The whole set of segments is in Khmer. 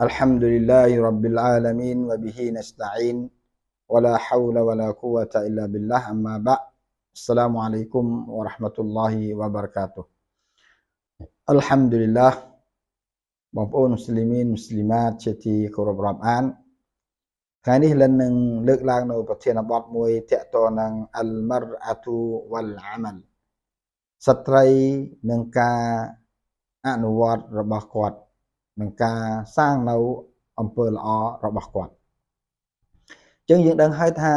الحمد لله رب العالمين وبه نستعين ولا حول ولا قوة إلا بالله أما بعد السلام عليكم ورحمة الله وبركاته الحمد لله បងប្អូន مسلمين مسلمات ជាទីគោរពរាប់អានថ្ងៃនេះលិននឹងលើកឡើងនៅប្រធានបទមួយទាក់ទងនឹង Al-Mar'atu wal-Amal ស្ត្រីនឹងការអនុវត្តរបស់គាត់នឹងការសាងនៅអំពើល្អរបស់គាត់អញ្ចឹងយើងដឹងហើយថា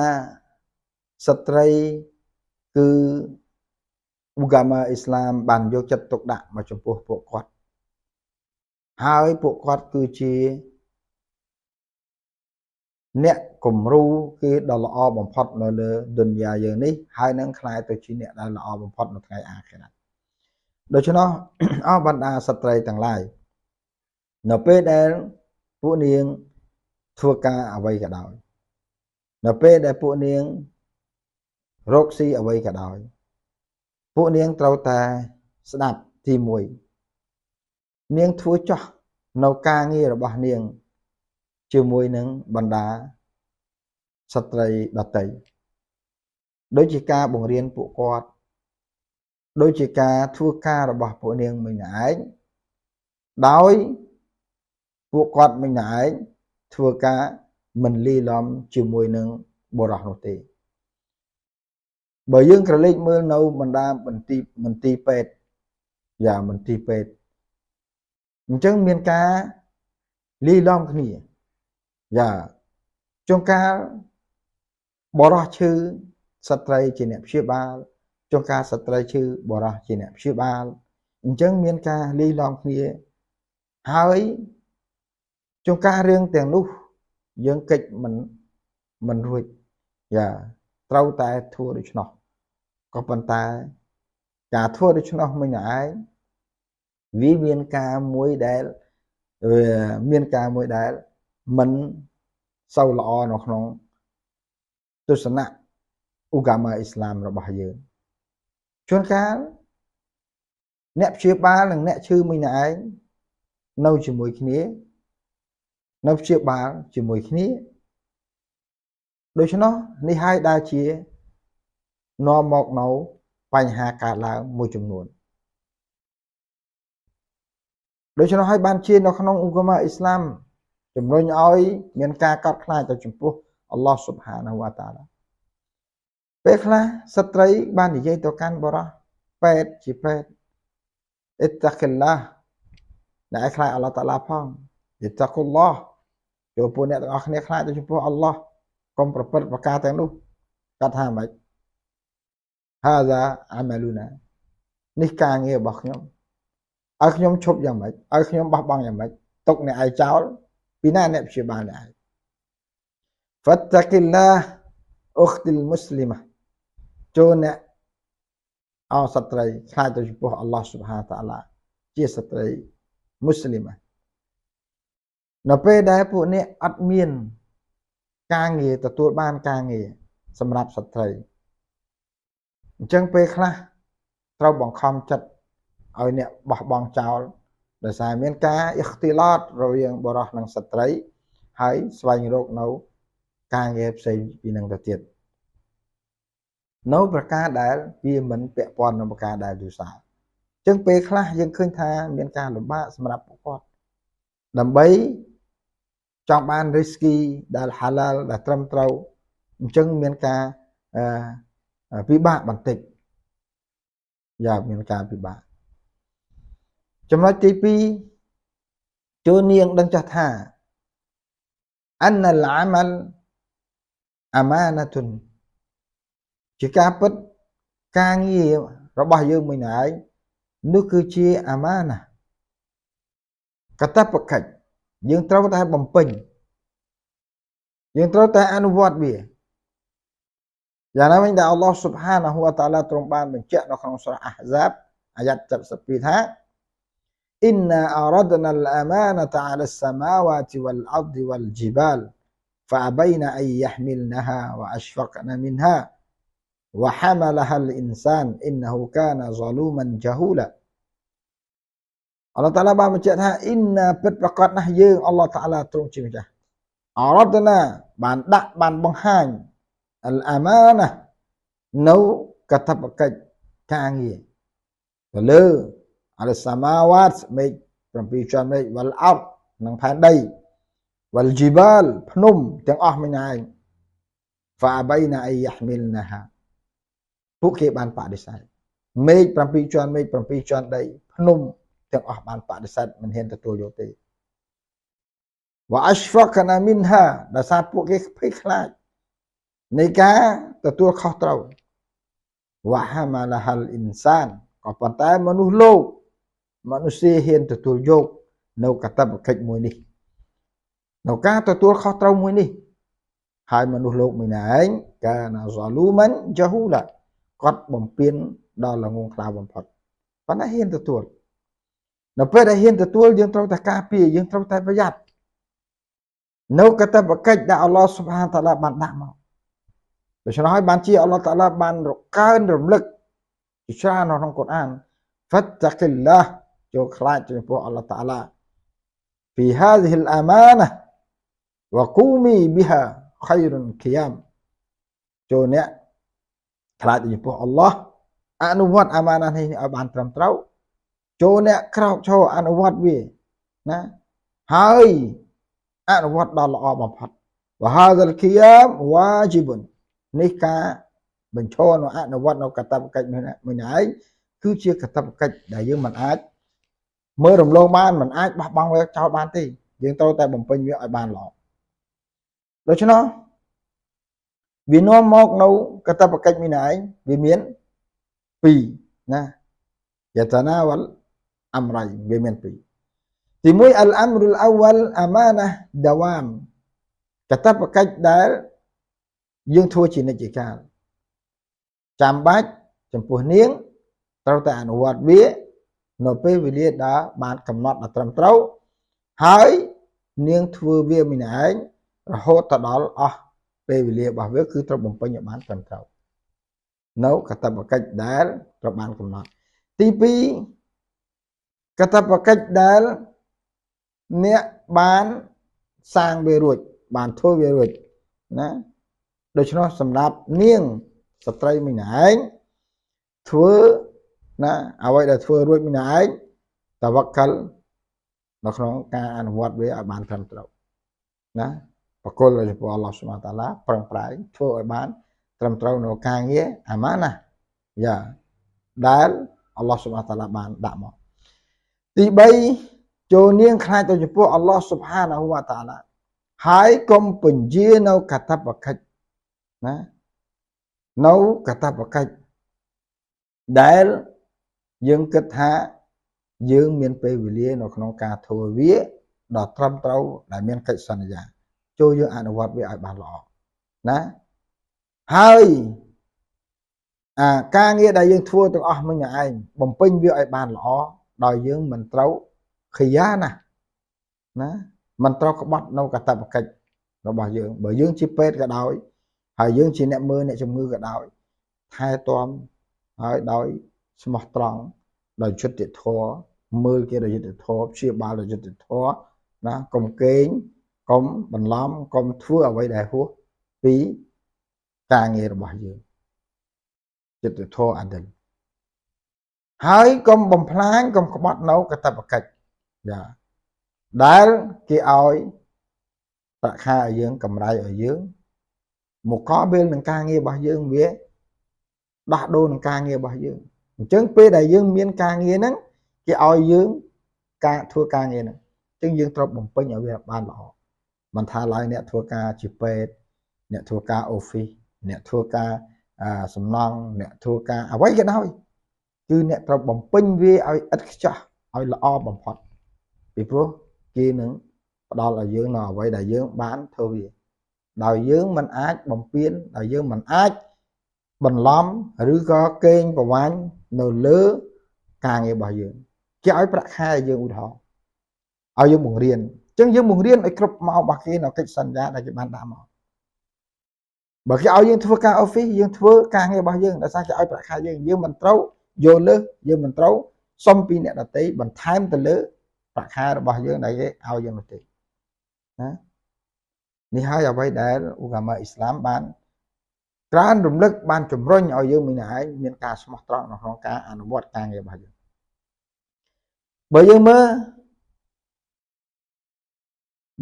ស្ត្រីគឺឧកាមាអ៊ីស្លាមបានយកចិត្តទុកដាក់មកចំពោះពួកគាត់ហើយពួកគាត់គឺជាអ្នកគំរូគេដ៏ល្អបំផុតនៅលើឌុនយ៉ាយើងនេះហើយនឹងខ្លាយទៅជាអ្នកដែលល្អបំផុតនៅថ្ងៃអាខិរ៉ាត់ដូច្នោះអស់បណ្ដាស្ត្រីទាំងឡាយនៅពេលដែលពួកនាងធ្វើការអ្វីក៏ដោយនៅពេលដែលពួកនាងរកស៊ីអ្វីក៏ដោយពួកនាងត្រូវតែស្ដាប់ទី1នាងធ្វើចោះនៅការងាររបស់នាងជាមួយនឹងបណ្ដាស្ត្រីដទៃដូចជាការបង្រៀនពួកគាត់ដូចជាការធ្វើការរបស់ពួកនាងមិញឯងដោយពួកគាត់មិញឯងធ្វើការមិនលីលំជាមួយនឹងបុរសនោះទេបើយើងក្រឡេកមើលនៅបណ្ដាមន្ទីរពេទ្យមន្ទីរពេទ្យអញ្ចឹងមានការលីលំគ្នាជួនកាលបុរសឈឺស្ត្រីជាអ្នកព្យាបាលជួនកាលស្ត្រីឈឺបុរសជាអ្នកព្យាបាលអញ្ចឹងមានការលីលំគ្នាហើយជួនកាលរឿងទាំងនោះយើងកិច្ចមិនរួចត្រូវតែធ្វើដូច្នោះក៏ប៉ុន្តែការធ្វើដូច្នោះមិញឯងវាមានការមួយដែលមិនសូវល្អនៅក្នុងទស្សនៈឧកាមាអ៊ីស្លាមរបស់យើងជួនកាលអ្នកព្យាបាលនិងអ្នកឈឺមិញឯងនៅជាមួយគ្នានៅព្យាបាលជាមួយគ្នាដូច្នោះនេះហើយដែលជានាំមកនៅបញ្ហាកើតឡើងមួយចំនួនដូច្នោះហើយបានជានៅក្នុងឧកាមាអ៊ីស្លាមជំរុញឲ្យមានការកោតខ្លាចទៅចំពោះអល់ឡោះស៊ុបហានាហ៊ូវតាអាឡាពេលខ្លះស្ត្រីបាននិយាយទៅកាន់បុរសពេទ្យជាពេទ្យអ៊ីតាកិលឡាអ្នកខ្លាចអល់ឡោះតាអាឡាផងអ៊ីតាគុលឡោះចូលពួកអ្នកទាំងអស់គ្នាខ្លាចទៅចំពោះអល់ឡោះកុំប្រព្រឹត្តប្រការទាំងនោះគាត់ថាម៉េចហាហ្សាអាម៉ាលូណានេះការងាររបស់ខ្ញុំឲ្យខ្ញុំឈប់យ៉ាងម៉េចឲ្យខ្ញុំបោះបង់យ៉ាងម៉េចទុកអ្នកឯងចោលពីណាអ្នកព្យាបាលអ្នកឯង Fattaqillah ukhtil muslimah ចូលអ្នកស្ត្រីខ្លាចទៅចំពោះអល់ឡោះស៊ុបហានតាអាឡាជាស្ត្រីមូស្លីម៉ានៅពេលដែលពួកអ្នកអត់មានការងារទទួលបានការងារសម្រាប់ស្ត្រីអញ្ចឹងពេលខ្លះត្រូវបង្ខំចិត្តឲ្យអ្នកបោះបង់ចោលដោយសារមានការអ៊ីខ្ទីឡតរវាងបុរសនិងស្ត្រីហើយស្វែងរកនៅការងារផ្សេងពីនឹងទៅទៀតនៅប្រការដែលវាមិនពាក់ព័ន្ធនឹងប្រការដែលយូសាអញ្ចឹងពេលខ្លះយើងឃើញថាមានការលំបាកសម្រាប់ពួកគាត់ដើម្បីចង់បានរីស្គីដែលហាឡាល់ដែលត្រឹមត្រូវអញ្ចឹងមានការពិបាកបន្តិចមានការពិបាកចំណុចទី2ចូលនាងដឹងចាស់ថាអានអលអាម៉ាល់អាម៉ាណាតុនជាការពិតការងាររបស់យើងមួយឯងនោះគឺជាអាម៉ាណាកាតព្វកិច្ចយើងត្រូវតែបំពេញយើងត្រូវតែអនុវត្តវាយ៉ាងណាវិញដែលអល់ឡោះស៊ុបហានាហ៊ូវតាអាឡាទ្រង់បានបញ្ជាក់នៅក្នុងសូរ៉ាអះហ្សាបអាយ៉ាត់72ថាإنا أردنا الأمانة على السماوات والأرض والجبال فأبين أن يحملنها وأشفقن منها وحملها الإنسان إنه كان ظلوما جهولا Allah Ta'ala បានបញ្ជាក់ថាអ៊ីនណាពិតប្រកបណាស់យើង Allah Ta'ala ទ្រង់ជាម្ចាស់អរ៉ាត់ណាបានដាក់បានបង្ហាញអលអាម៉ាណានៅកាតព្វកិច្ចការងារទៅលើអលសាម៉ាវ៉ាតមេឃ7ជាន់មេឃវលអត់និងផែនដីវលជីបាលភ្នំទាំងអស់មិញឯងហ្វាបៃណាអៃយ៉ាហ្មីលណាហាពួកគេបានបដិសេធមេឃ7ជាន់មេឃ7ជាន់ដីភ្នំទាំងអស់បានបដិសេធមិនហ៊ានទទួលយកទេវ៉ាអស្ហ្វាកណាមីនហាដោយសារពួកគេភ័យខ្លាចនៃការទទួលខុសត្រូវវ៉ាហាម៉ាឡាហាល់អ៊ីនសានក៏ប៉ុន្តែមនុស្សលោកមនុស្សហ៊ានទទួលយកនៅកាតព្វកិច្ចមួយនេះនៅការទទួលខុសត្រូវមួយនេះហើយមនុស្សលោកមួយណែឯងកាណាហ្សាលូមិនជាហ៊ូឡាគាត់បំពេញដល់ល្ងងខ្លៅបំផុតប៉ុន្តែហ៊ានទទួលនៅពេលដែលហ៊ានទទួលយើងត្រូវតែការពារយើងត្រូវតែប្រយ័ត្ននៅកាតព្វកិច្ចដែលអល់ឡោះស៊ុបហានតាឡាបានដាក់មកដូច្នេះហើយបានជាអល់ឡោះតាឡាបានរកើនរំលឹកជាច្រើននៅក្នុងកូរ៉ានហ្វាត់តាកិលឡាចូលខ្លាចចំពោះអល់ឡោះតាឡាពីហាឌីហ៊ីលអាម៉ាណាវ៉ាគូមីប៊ីហាខៃរុនខីយ៉ាមចូលអ្នកខ្លាចចំពោះអល់ឡោះអនុវត្តអាម៉ាណានេះឲ្យបានត្រឹមត្រូវចូលអ្នកក្រោកឈរអនុវត្តវាណាហើយអនុវត្តដល់ល្អបំផុតវ៉ាហាឌីលខីយ៉ាមវ៉ាជីបុននេះការបញ្ឈរនៅអនុវត្តនៅកាតព្វកិច្ចមួយឯងគឺជាកាតព្វកិច្ចដែលយើងមិនអាចមើលរំលងបានមិនអាចបោះបង់វាចោលបានទេយើងត្រូវតែបំពេញវាឲ្យបានល្អដូច្នោះវានាំមកនៅកាតព្វកិច្ចមួយឯងវាមាន2ណាយតាណាវលអមរៃវាមាន2ទី1អលអមរុលអវលអាម៉ាណាដាវ៉ាមកាតព្វកិច្ចដែលយើងធ្វើជានិច្ចកាលចាំបាច់ចំពោះនាងត្រូវតែអនុវត្តវានៅពេលវេលាដែលបានកំណត់ដល់ត្រឹមត្រូវហើយនាងធ្វើវាមិនឯងរហូតដល់អស់ពេលវេលារបស់វាគឺត្រូវបំពេញឲ្យបានត្រឹមត្រូវនៅកាតព្វកិច្ចដែលត្រូវបានកំណត់ទី2កាតព្វកិច្ចដែលអ្នកបានសាងវារួចបានធ្វើវារួចណាដូច្នោះសម្រាប់នាងស្ត្រីម្នាក់ឯងធ្វើណាអ្វីដែលធ្វើរួចម្នាក់ឯងតវកលនៅក្នុងការអនុវត្តវាឲ្យបានត្រឹមត្រូវណាបកគលចំពោះអល់ឡោះស៊ុបហានតាឡាប្រឹងប្រែងធ្វើឲ្យបានត្រឹមត្រូវនៅការងារអាម៉ាណាយ៉ាដែលអល់ឡោះស៊ុបហានតាឡាបានដាក់មកទី3ចូលនាងខ្លាចទៅចំពោះអល់ឡោះស៊ុបហានវតាឡាហើយកុំពន្យានៅកាតព្វកិច្ចណានៅកាតព្វកិច្ចដែលយើងគិតថាយើងមានពេលវេលានៅក្នុងការធ្វើវាដល់ត្រឹមត្រូវដែលមានកិច្ចសន្យាចូលយើងអនុវត្តវាឲ្យបានល្អណាហើយការងារដែលយើងធ្វើទាំងអស់មិញឯងបំពេញវាឲ្យបានល្អដោយយើងមិនត្រូវខិយាណាមិនត្រូវក្បត់នៅកាតព្វកិច្ចរបស់យើងបើយើងជាពេទ្យក៏ដោយហើយយើងជាអ្នកមើលអ្នកជំងឺក៏ដោយថែទាំហើយដោយស្មោះត្រង់ដោយយុត្តិធម៌មើលគេដោយយុត្តិធម៌ព្យាបាលដោយយុត្តិធម៌ណាកុំកេងកុំបន្លំកុំធ្វើអ្វីដែលហួសពីការងាររបស់យើងយុត្តិធម៌អាឌិលហើយកុំបំផ្លាញកុំក្បត់នៅកាតព្វកិច្ចយ៉ាដែលគេឲ្យប្រាក់ខែឲ្យយើងកម្រៃឲ្យយើងមកកបពេលនឹងការងាររបស់យើងវាដោះដូរនឹងការងាររបស់យើងអញ្ចឹងពេលដែលយើងមានការងារហ្នឹងគេឲ្យយើងការធ្វើការងារហ្នឹងអញ្ចឹងយើងត្រូវបំពេញឲ្យវាបានល្អមិនថាឡើយអ្នកធ្វើការជាពេទ្យអ្នកធ្វើការ office អ្នកធ្វើការសំណង់អ្នកធ្វើការអ្វីក៏ដោយគឺអ្នកត្រូវបំពេញវាឲ្យឥតខ្ចោះឲ្យល្អបំផុតពីព្រោះគេនឹងផ្ដល់ឲ្យយើងនៅអ្វីដែលយើងបានធ្វើវាដោយយើងមិនអាចបំពេញដោយយើងមិនអាចបន្លំឬក៏កេងប្រវ័ញ្ចនៅលើការងាររបស់យើងគេឲ្យប្រាក់ខែយើងឧទាហរណ៍ឲ្យយើងបង្រៀនអញ្ចឹងយើងបង្រៀនឲ្យគ្រប់ម៉ោងរបស់គេនៅកិច្ចសន្យាដែលគេបានដាក់មកបើគេឲ្យយើងធ្វើការ office យើងធ្វើការងាររបស់យើងដោយសារគេឲ្យប្រាក់ខែយើងមិនត្រូវយកលើសយើងមិនត្រូវ សុំពីអ្នកដទៃបន្ថែមទៅលើប្រាក់ខែរបស់យើងដែលគេឲ្យយើងនោះទេណានេះហើយអ្វីដែលឧកាម៉ាអ៊ីស្លាមបានក្រើនរំលឹកបានជំរុញឲ្យយើងម្នាក់ឯងមានការស្មោះត្រង់ក្នុងការអនុវត្តការងាររបស់យើងបើយើងមើល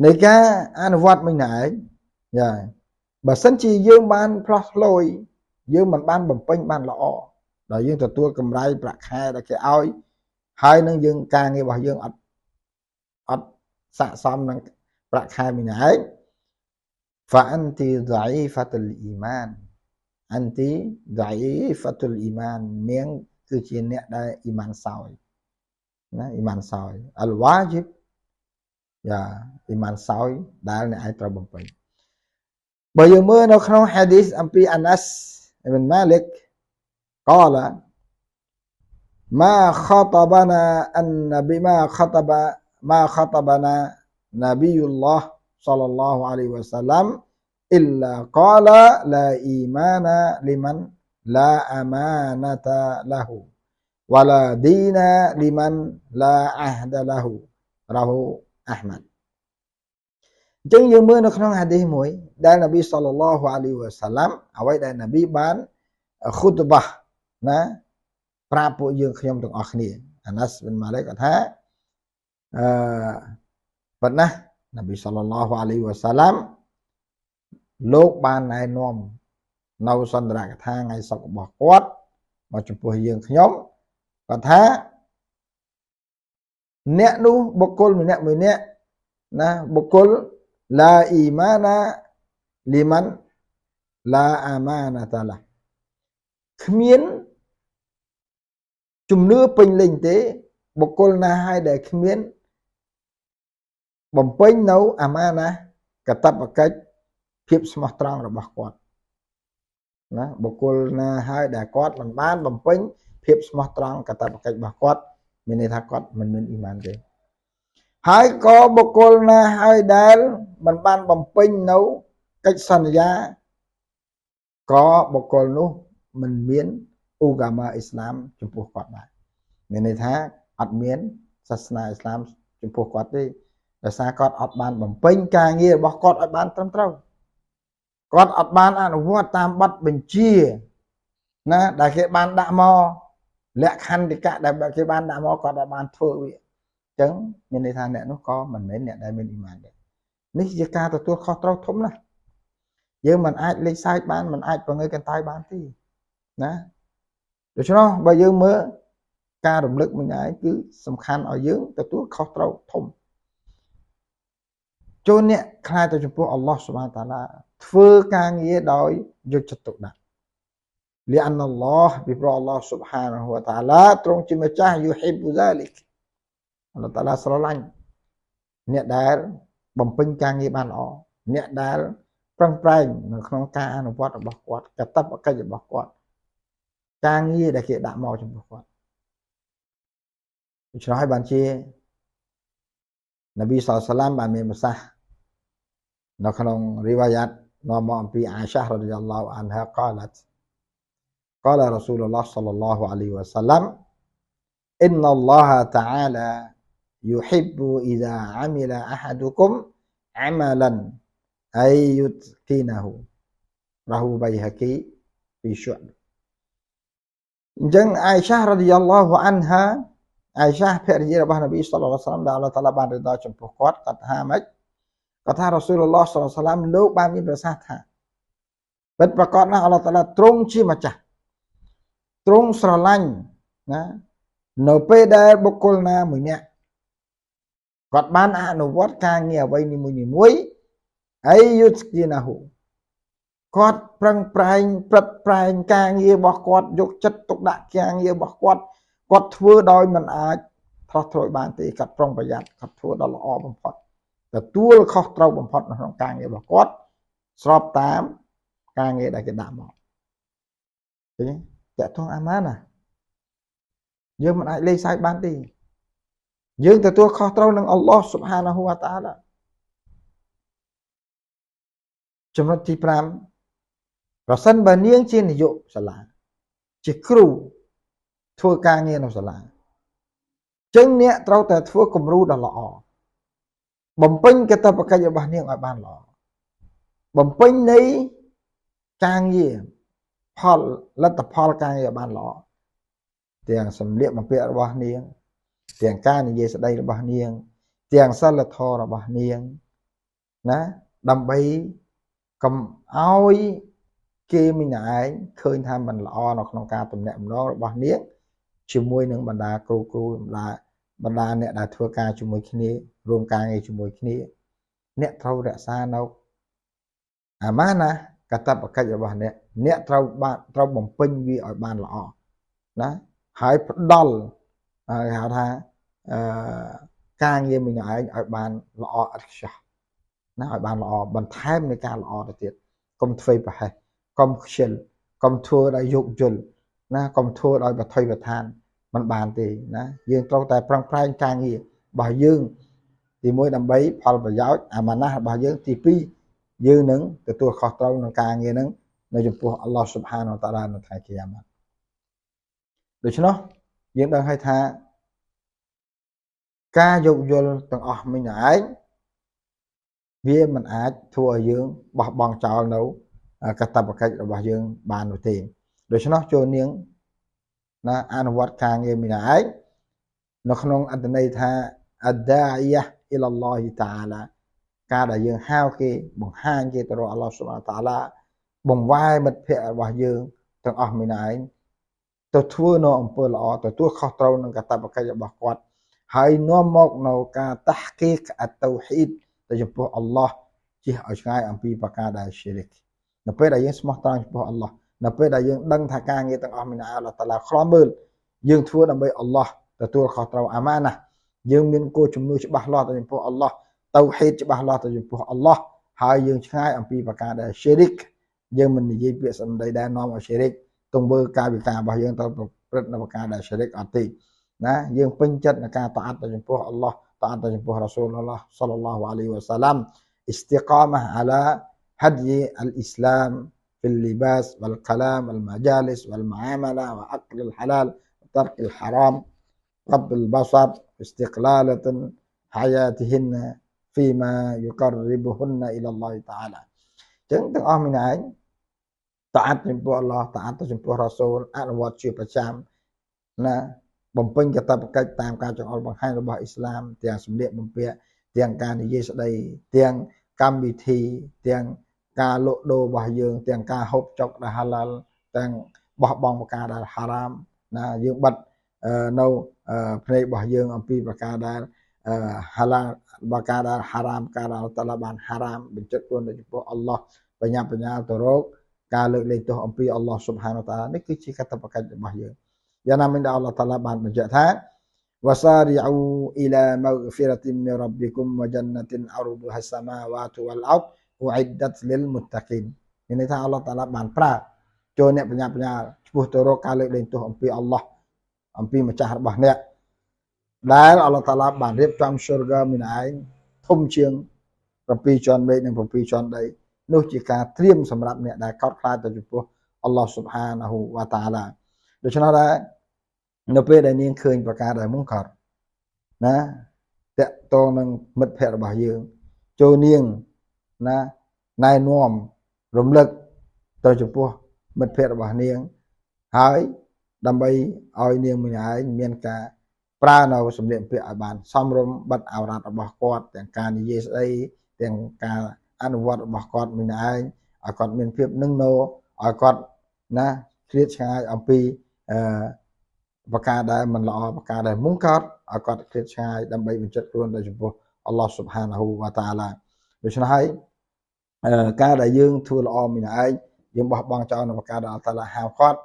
នៃការអនុវត្តម្នាក់ឯងយ៉ាបើសិនជាយើងបានផ្លោះផ្លយយើងមិនបានបំពេញបានល្អដល់យើងទទួលកម្រៃប្រាក់ខែដែលគេឲ្យហើយនឹងយើងការងាររបស់យើងអត់ស័ក្តិសមនឹងប្រាក់ខែម្នាក់ឯង فأنت ضعيفة الإيمان أنت ضعيفة الإيمان នាងគឺជាអ្នកដែលអ៊ីម៉ានសោយណាអ៊ីម៉ានសោយអលវ៉ាជីបយ៉ាអ៊ីម៉ានសោយដែលអ្នកឯងត្រូវបំពេញបើយើងមើលនៅក្នុងហាឌីសអំពីអាណាស់អ៊ីប៊ុនម៉ាលិកقال ما خطبنا النبي ما خطبنا نبي الله صلى الله عليه وسلم إلا قال لا إيمان لمن لا أمانة له ولا دين لمن لا عهد له رواه أحمد អញ្ចឹងយើងមើលនៅក្នុងហាឌីសមួយដែលនប៊ីសល្លឡោះអាឡៃហ៊ីវ៉ាសាឡាំអ្វីដែលនប៊ីបានខុតបាណាប្រាប់ពួកយើងខ្ញុំទាំងអស់គ្នាអាណាស់ប៊ិនម៉ាលិកថាប៉ុណ្ណានប៊ីសល្លឡោះអាឡៃហ៊ីវ៉ាសាឡាំលោកបានណែនាំនៅសន្ទរកថាថ្ងៃសុខរបស់គាត់មកចំពោះយើងខ្ញុំគាត់ថាអ្នកនោះបុគ្គលម្នាក់មួយនាក់ណាបុគ្គលឡាអ៊ីម៉ាណាលីម៉ាន់ឡាអាម៉ាណាតាឡាគ្មានជំនឿពេញលេញទេបុគ្គលណាហើយដែលគ្មានបំពេញនៅអាម៉ាណាកតបកិច្ចភាពស្មោះត្រង់របស់គាត់ណាបុគ្គលណាហើយដែលគាត់មិនបានបំពេញភាពស្មោះត្រង់កតបកិច្ចរបស់គាត់មានន័យថាគាត់មិនមានអ៊ីម៉ានទេហើយក៏បុគ្គលណាហើយដែលមិនបានបំពេញនៅកិច្ចសន្យាក៏បុគ្គលនោះមិនមានឧកាម៉ាអ៊ីស្លាមចំពោះគាត់ដែរមានន័យថាអត់មានសាសនាអ៊ីស្លាមចំពោះគាត់ទេដោយសារគាត់អត់បានបំពេញការងាររបស់គាត់ឲ្យបានត្រឹមត្រូវគាត់អត់បានអនុវត្តតាមបទបញ្ជាណាដែលគេបានដាក់មកលក្ខន្តិកៈដែលគេបានដាក់មកគាត់អត់បានធ្វើវាអញ្ចឹងមានន័យថាអ្នកនោះក៏មិនមែនអ្នកដែលមានអ៊ីម៉ានដែរនេះជាការទទួលខុសត្រូវធំណាស់យើងមិនអាចលេចសើចបានមិនអាចបង្ងើយកន្តើយបានទេណាដូច្នោះបើយើងមើលការរំលឹកម្នាក់ឯងគឺសំខាន់ឲ្យយើងទទួលខុសត្រូវធំចូលអ្នកខ្លាចទៅចំពោះអល់ឡោះស៊ុបហានតាឡាធ្វើការងារដោយយកចិត្តទុកដាក់លីអានអល់ឡោះពីព្រោះអល់ឡោះស៊ុបហានហូវតាឡាទ្រង់ជាម្ចាស់យូហ៊ីប៊ូហ្សាលិកអល់ឡោះតាឡាស្រឡាញ់អ្នកដែលបំពេញការងារបានល្អអ្នកដែលប្រឹងប្រែងនៅក្នុងការអនុវត្តរបស់គាត់កាតព្វកិច្ចរបស់គាត់ការងារដែលគេដាក់មកចំពោះគាត់ដូច្នោះហើយបានជានប៊ីសល្លឡោះសាឡាមបានមានប្រសាសន៍នៅក្នុងរីវ៉ាយ៉ាតនាំមកអំពីអាយសារ៉ាឌីយ៉ាឡោះអានហាقالت قال رسول الله صلى الله عليه وسلم إن الله تعالى يحب إذا عمل أحدكم عملا أن يتقنه رواه البيهقي في شعب អញ្ចឹងអាយសារ៉ាឌីយ៉ាឡោះអានហាអាយសាភរិយារបស់នប៊ីសល្លឡោះសាឡាមដែលអល់ឡោះតាឡាបានរំដោចំពោះគាត់គាត់ថាម៉េចគាត់ថារ៉ាស៊ូលឡោះសល្លឡោះសាឡាមលោកបានមានប្រសាសន៍ថាពិតប្រាកដណាស់អល់ឡោះតាឡាទ្រង់ជាម្ចាស់ទ្រង់ស្រឡាញ់ណានៅពេលដែលបុគ្គលណាមួយនាក់គាត់បានអនុវត្តការងារអ្វីនីមួយអីយុទ្ធគីណាហ៊ូគាត់ប្រឹងប្រែងព្រឹត្តប្រែងការងាររបស់គាត់យកចិត្តទុកដាក់ការងាររបស់គាត់ធ្វើដោយមិនអាចផ្លោះធ្វើបានទេគាត់ប្រុងប្រយ័ត្នគាត់ធ្វើដល់ល្អបំផុតទទួលខុសត្រូវបំផុតនៅក្នុងការងាររបស់គាត់ស្របតាមការងារដែលគេដាក់មកឃើញទេតកតងអាម៉ាណាយើងមិនអាចលេងសើចបានទេយើងទទួលខុសត្រូវនឹងអល់ឡោះស៊ុបហានាហ៊ូវតាអាឡាចំណុចទី5ប្រសិនបើនាងជានាយកសាលាជាគ្រូធ្វើការងារនៅសាលា ចឹងអ្នកត្រូវតែធ្វើគំរូដ៏ល្អបំពេញកាតព្វកិច្ចរបស់នាងឲ្យបានល្អបំពេញនៃការងារផលលទ្ធផលការងារឲ្យបានល្អទាំងសម្លៀកបំពាក់របស់នាងទាំងការនិយាយស្ដីរបស់នាងទាំងសិលធម៌របស់នាងណាដើម្បីកុំឲ្យគេមានឯងឃើញថាมันល្អនៅក្នុងការទំនាក់ទំនងរបស់នាងជាមួយនឹងបណ្ដាគ្រូបណ្ដាអ្នកដែលធ្វើការជាមួយគ្នារួមការងារជាមួយគ្នាអ្នកត្រូវរក្សានៅអាម៉ាណាកាតព្វកិច្ចរបស់អ្នកត្រូវបំពេញវាឲ្យបានល្អណាហើយផ្ដល់គេហៅថាការងារមួយឯងឲ្យបានល្អឥតខ្ចោះណាឲ្យបានល្អបន្ថែមនៃការល្អទៅទៀតកុំធ្វើប្រហែសកុំខ្ជិលកុំធ្វើដោយយោគយល់ណាកុំធ្វើដោយបថុយបឋានมันបានទេណាយើងត្រូវតែប្រឹងប្រែងការងាររបស់យើងទី1ដើម្បីផលប្រយោជន៍អាម៉ាណាស់របស់យើងទី2យើងនឹងទទួលខុសត្រូវនឹងការងារហ្នឹងនៅចំពោះអល់ឡោះស៊ុបហានវតាឡានៅថ្ងៃគីយ៉ាម៉ាត់ដូច្នោះយើងដឹងហើយថាការយោគយល់ទាំងអស់មិញឯងវាមិនអាចធ្វើឲ្យយើងបោះបង់ចោលនៅកាតព្វកិច្ចរបស់យើងបាននោះទេដូច្នោះចូលនាងណាអនុវត្តការងារមិញឯងនៅក្នុងអត្ថន័យថាអដាអ៊ីយ៉ាអ៊ីឡាឡោះតាអាឡាការដែលយើងហៅគេបង្ហាញគេទៅរកអល់ឡោះស៊ុបហានតាអាឡាបង្វែរមិត្តភ័ក្តិរបស់យើងទាំងអស់មិញឯងទៅធ្វើនៅអំពើល្អទទួលខុសត្រូវនឹងកាតព្វកិច្ចរបស់គាត់ហើយនាំមកនៅការតាហ្គីកអតៅហ៊ីដទៅចំពោះអល់ឡោះជិះឲ្យឆ្ងាយអំពីប្រការដែលឈិរិកនៅពេលដែលយើងស្មោះត្រង់ចំពោះអល់ឡោះនៅពេលដែលយើងដឹងថាការងារទាំងអស់មិញអល់ឡោះតាឡាខ្លាមើលយើងធ្វើដើម្បីអល់ឡោះទទួលខុសត្រូវអាម៉ាណាយើងមានគោលជំនួយច្បាស់លាស់ទៅចំពោះអល់ឡោះតៅហ៊ីដច្បាស់លាស់ទៅចំពោះអល់ឡោះហើយយើងឆ្ងាយអំពីប្រការដែលឈិរិកយើងមិននិយាយពាក្យសម្ដីដែលនាំឲ្យឈិរិកទង្វើកាយវិការរបស់យើងទៅប្រព្រឹត្តនៅប្រការដែលឈិរិកអត់ទេណាយើងពេញចិត្តនឹងការតាអត់ទៅចំពោះអល់ឡោះតាអត់ទៅចំពោះរ៉ាស៊ូលឡោះសល្លឡោះអាឡៃហ៊ីវ៉ាសាឡាំ استقامة على هدي الإسلام في اللباس والكلام والمجالس والمعاملة وأكل الحلال وترك الحرام غض البصر استقلالة حياتهن فيما يقربهن إلى الله تعالى ចឹងទាំងអស់មិញឯងតាអត់ចំពោះអល់ឡោះតាអត់ទៅចំពោះរ៉ាស៊ូលអនុវត្តជាប្រចាំណាបំពេញកាតព្វកិច្ចតាមការចង្អុលបង្ហាញរបស់អ៊ីស្លាមទាំងសម្លៀកបំពាក់ទាំងការនិយាយស្ដីទាំងកម្មវិធីទាំងការលក់ដូររបស់យើងទាំងការហូបចុកដែលហាឡាល់ទាំងបោះបង់ប្រការដែលហារ៉ាមណាយើងបិទនៅភ្នែករបស់យើងអំពីប្រការដែលហាឡាល់ប្រការដែលហារ៉ាមការដែលតាឡាបានហារ៉ាមបញ្ជាក់ខ្លួនទៅចំពោះអល់ឡោះបញ្ញាបញ្ញាទៅរកការលើកលែងទោសអំពីអល់ឡោះស៊ុបហានវតាឡានេះគឺជាកាតព្វកិច្ចរបស់យើងយ៉ាងណាមិញដែលអល់ឡោះតាឡាបានបញ្ជាក់ថាوسارعوا إلى مغفرة من ربكم وجنة عرضها السماوات والأرض أعدت للمتقين មានន័យថាអល់ឡោះតាឡាបានប្រាប់ចូលអ្នកបញ្ញាឆ្ពោះទៅរកការលើកលែងទោសអំពីអល់ឡោះអំពីម្ចាស់របស់អ្នកដែលអល់ឡោះតាឡាបានរៀបចំស៊ុរហ្គាមានឯងធំជាង7ជាន់មេឃនិង7ជាន់ដីនោះជាការត្រៀមសម្រាប់អ្នកដែលកោតខ្លាចទៅចំពោះអល់ឡោះស៊ុបហានាហ៊ូវតាអាឡាដូច្នោះដែរនៅពេលដែលនាងឃើញប្រការដែលមុនកើតណាតកតងនឹងមិត្តភ័ក្តិរបស់យើងចូលនាងណាណែនាំរំលឹកទៅចំពោះមិត្តភ័ក្តិរបស់នាងហើយដើម្បីឲ្យនាងម្នាក់ឯងមានការប្រើនៅសម្លៀកបំពាក់ឲ្យបានសមរម្យបិទឱរ៉ាត់របស់គាត់ទាំងការនិយាយស្ដីទាំងការអនុវត្តរបស់គាត់ម្នាក់ឯងឲ្យគាត់មានភាពនឹងណោឲ្យគាត់ណាឃ្លាតឆ្ងាយអំពីប្រការដែលមិនល្អប្រការដែលមុនកើតឲ្យគាត់ឃ្លាតឆ្ងាយដើម្បីបញ្ជាក់ខ្លួនទៅចំពោះអល់ឡោះស៊ុបហានាហ៊ូវតាអាឡាដូច្នេះហើយការដែលយើងធ្វើល្អម្នាក់ឯងយើងបោះបង់ចោលនៅប្រការដែលអល់ឡោះតាអាឡាហៅគាត់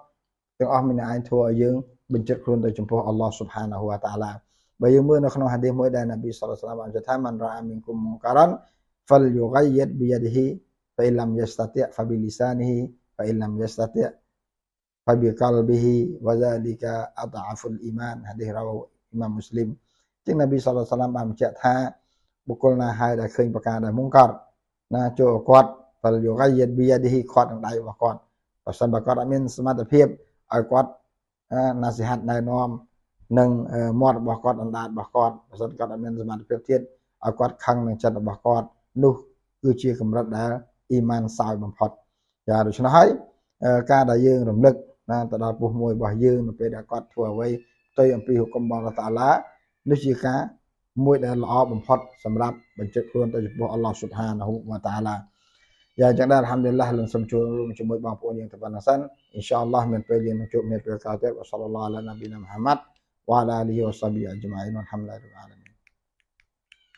ទាំងអស់ម្នាក់ឯងធ្វើឲ្យយើងបញ្ជាក់ខ្លួនទៅចំពោះអល់ឡោះស៊ុបហានាហ៊ូវតាអាឡាបើយើងមើលនៅក្នុងហាឌីសមួយដែលនប៊ីសល្លឡោះអាឡៃហ៊ីវ៉ាសល្លមបានចែកថាមិនរ៉ាមីនគុំមុនការ៉ាន់ហ្វិលយុហ្គយិតប៊ីយឌីហ៊ីហ្វអ៊ីនឡាំយ៉ាស្តាទីហ្វប៊ីលីសានីហ៊ីហ្វអ៊ីនឡាំយ៉ាស្តាទីفبقلبه وذلك أضعف الإيمان ហាឌីសរ៉ាវ៉ាអ៊ីម៉ាមមូស្លីមចឹងនប៊ីសល្លឡោះអាឡៃហ៊ីវ៉ាសល្លមបានបញ្ជាក់ថាបុគ្គលណាហើយដែលឃើញប្រការដែលមុនកើតណាចូលគាត់ពលយុហ្គយិតប៊ីយ៉ាឌីហ៊ីគាត់នឹងដៃរបស់គាត់បើសិនបើគាត់អត់មានសមត្ថភាពឲ្យគាត់ណាស៊ីហាត់ណែនាំ នឹងមាត់របស់គាត់អណ្ដាតរបស់គាត់បើសិនគាត់អត់មានសមត្ថភាពទៀតឲ្យគាត់ខឹងនឹងចិត្តរបស់គាត់នោះគឺជាកម្រិតដែលអ៊ីម៉ានសោយបំផុតចាដូច្នេះហើយការដែលយើងរំលឹកណាទៅដល់ពុះមួយរបស់យើងនៅពេលដែលគាត់ធ្វើអ្វីផ្ទុយអំពីហុគមរបស់អល់ឡោះតាឡានេះជាការមួយដែលល្អបំផុតសម្រាប់បញ្ជាក់ខ្លួនទៅចំពោះអល់ឡោះស៊ុបហានហ៊ូវតាអាឡាយ៉ាងចឹងដែរអល់ហាំឌុលឡាហ៍លោកសូមចូលរួមជាមួយបងប្អូនយើងទៅប៉ុណ្ណឹងសិនអ៊ីនសាអល់ឡោះមានពេលយើងនឹងជួបគ្នាពេលក្រោយទៀតវ៉ាសឡឡោះអាឡាណាប៊ីណាមុហាម៉ាត់វ៉ាអាឡាអាលីហ៊ីវ៉ាសប៊ីអ៊ីអ៊ីជម៉ៃអ៊ីនវ៉ាល់ហាំឌុលឡាហ៍